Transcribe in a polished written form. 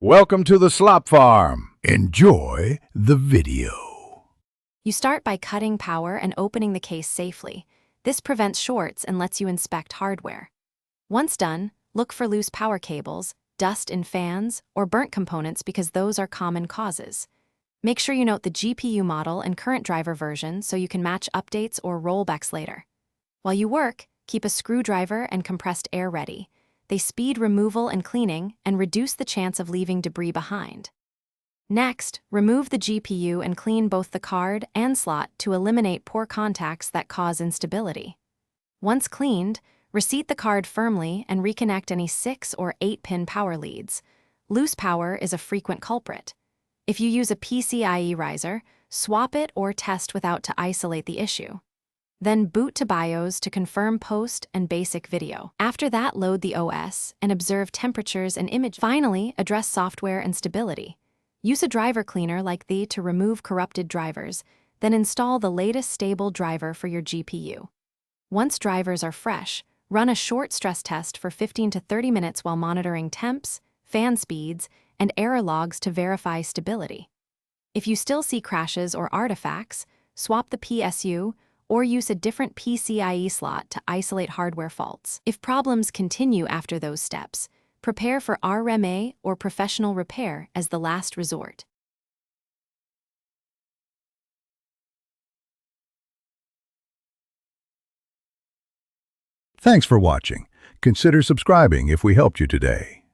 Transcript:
Welcome to the slop farm. Enjoy the video. You start by cutting power and opening the case safely. This prevents shorts and lets you inspect hardware. Once done, look for loose power cables, dust in fans, or burnt components because those are common causes. Make sure you note the GPU model and current driver version so you can match updates or rollbacks later. While you work, keep a screwdriver and compressed air ready. They speed removal and cleaning and reduce the chance of leaving debris behind. Next, remove the GPU and clean both the card and slot to eliminate poor contacts that cause instability. Once cleaned, reseat the card firmly and reconnect any 6 or 8-pin power leads. Loose power is a frequent culprit. If you use a PCIe riser, swap it or test without to isolate the issue. Then boot to BIOS to confirm post and basic video. After that, load the OS and observe temperatures and image. Finally, address software and stability. Use a driver cleaner like the to remove corrupted drivers, then install the latest stable driver for your GPU. Once drivers are fresh, run a short stress test for 15 to 30 minutes while monitoring temps, fan speeds, and error logs to verify stability. If you still see crashes or artifacts, swap the PSU or use a different PCIe slot to isolate hardware faults. If problems continue after those steps, prepare for RMA or professional repair as the last resort. Thanks for watching. Consider subscribing if we helped you today.